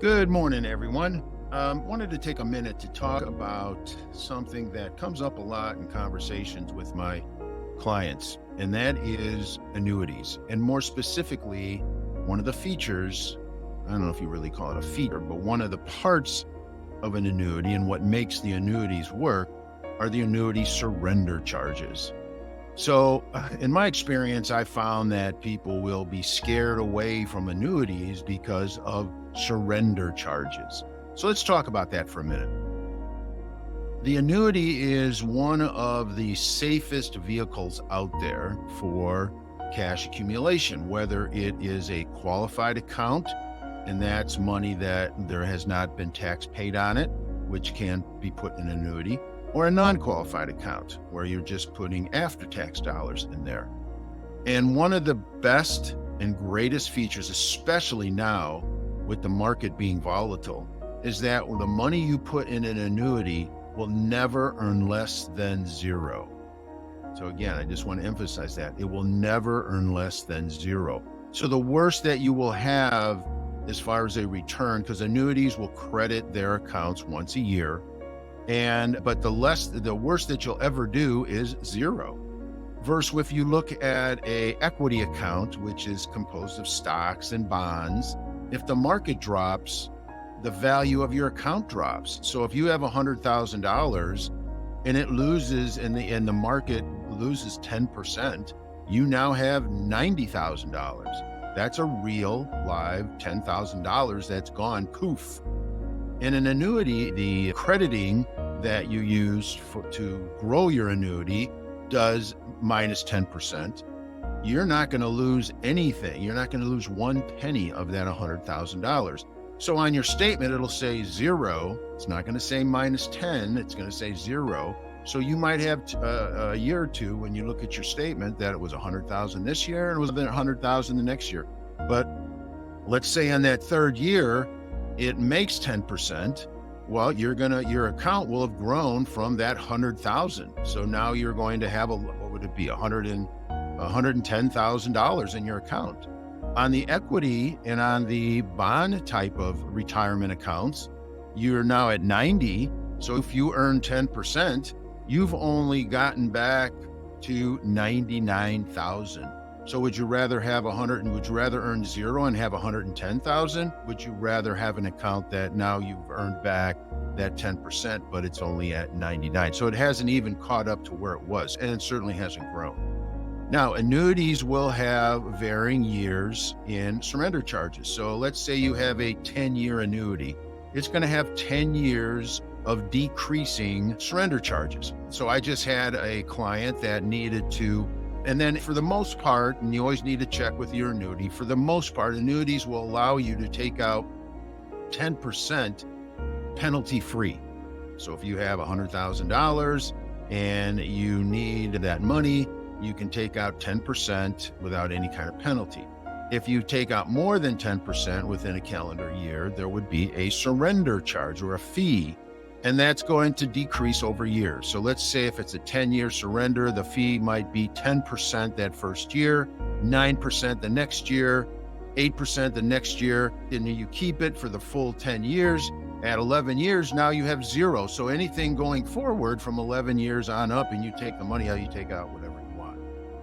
Good morning, everyone. Wanted to take a minute to talk about something that comes up a lot in conversations with my clients, and that is annuities. And more specifically, one of the features, I don't know if you really call it a feature, but one of the parts of an annuity and what makes the annuities work are the annuity surrender charges. So, in my experience, I found that people will be scared away from annuities because of surrender charges. So, let's talk about that for a minute. The annuity is one of the safest vehicles out there for cash accumulation, whether it is a qualified account, and that's money that there has not been tax paid on it, which can be put in an annuity, or a non-qualified account where you're just putting after-tax dollars in there. And one of the best and greatest features, especially now with the market being volatile, is that the money you put in an annuity will never earn less than zero. So again, I just want to emphasize that. It will never earn less than zero. So the worst that you will have as far as a return, because annuities will credit their accounts once a year, but the worst that you'll ever do is zero. Versus if you look at a equity account, which is composed of stocks and bonds, if the market drops, the value of your account drops. So if you have $100,000 and it loses and the market loses 10%, you now have $90,000. That's a real live $10,000 that's gone poof. In an annuity, the crediting that you use to grow your annuity does minus 10%. You're not going to lose anything. You're not going to lose one penny of that $100,000. So on your statement, it'll say zero. It's not going to say minus 10. It's going to say zero. So you might have a year or two when you look at your statement that it was 100,000 this year and it was 100,000 the next year. But let's say on that third year, it makes 10%. Well, your account will have grown from that 100,000. So now you're going to have what would it be? $110,000 in your account. On the equity and on the bond type of retirement accounts, you're now at 90. So if you earn 10%, you've only gotten back to 99,000. So would you rather have would you rather earn zero and have 110,000? Would you rather have an account that now you've earned back that 10%, but it's only at 99? So it hasn't even caught up to where it was, and it certainly hasn't grown. Now, annuities will have varying years in surrender charges. So let's say you have a 10-year annuity. It's going to have 10 years of decreasing surrender charges. So I just had a client that needed to, and then for the most part, and you always need to check with your annuity, for the most part, annuities will allow you to take out 10% penalty free. So if you have $100,000 and you need that money, you can take out 10% without any kind of penalty. If you take out more than 10% within a calendar year, there would be a surrender charge or a fee, and that's going to decrease over years. So let's say if it's a 10-year surrender, the fee might be 10% that first year, 9% the next year, 8% the next year, and you keep it for the full 10 years. At 11 years, now you have zero. So anything going forward from 11 years on up, and you take the money out, you take out whatever you want,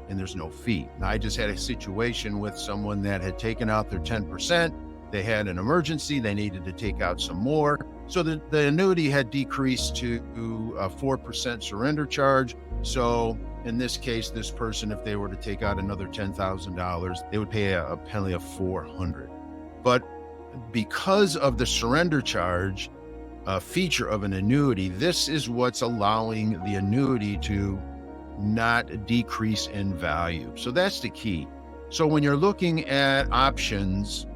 and there's no fee. Now, I just had a situation with someone that had taken out their 10%. They had an emergency. They needed to take out some more. So the annuity had decreased to a 4% surrender charge. So in this case, this person, if they were to take out another $10,000, they would pay a penalty of $400. But because of the surrender charge feature of an annuity, this is what's allowing the annuity to not decrease in value. So that's the key. So when you're looking at options,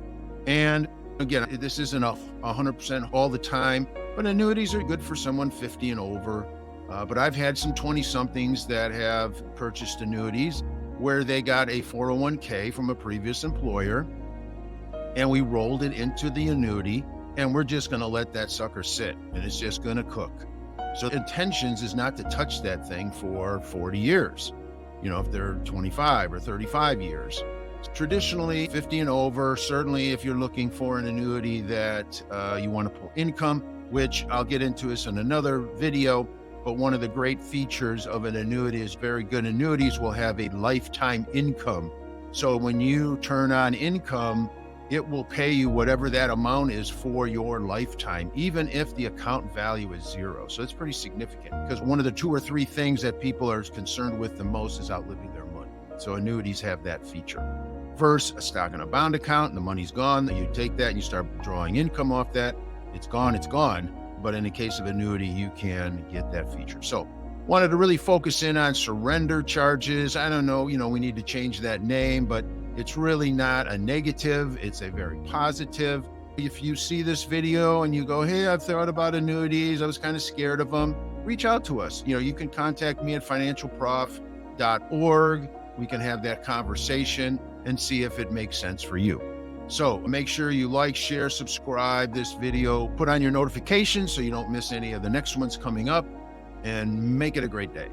and again, this isn't 100% all the time, but annuities are good for someone 50 and over. But I've had some 20-somethings that have purchased annuities where they got a 401k from a previous employer, and we rolled it into the annuity, and we're just going to let that sucker sit, and it's just going to cook. So intentions is not to touch that thing for 40 years, if they're 25 or 35 years. Traditionally 50 and over, certainly if you're looking for an annuity that you want to pull income, which I'll get into this in another video. But one of the great features of an annuity is very good annuities will have a lifetime income. So when you turn on income, it will pay you whatever that amount is for your lifetime, even if the account value is zero. So it's pretty significant, because one of the 2 or 3 things that people are concerned with the most is outliving their money. So annuities have that feature. Versus a stock and a bond account, and the money's gone, you take that and you start drawing income off that. It's gone, it's gone. But in the case of annuity, you can get that feature. So wanted to really focus in on surrender charges. I don't know, we need to change that name, but it's really not a negative. It's a very positive. If you see this video and you go, hey, I've thought about annuities, I was kind of scared of them, reach out to us. You can contact me at financialprof.org. We can have that conversation and see if it makes sense for you. So make sure you like, share, subscribe this video, put on your notifications so you don't miss any of the next ones coming up, and make it a great day.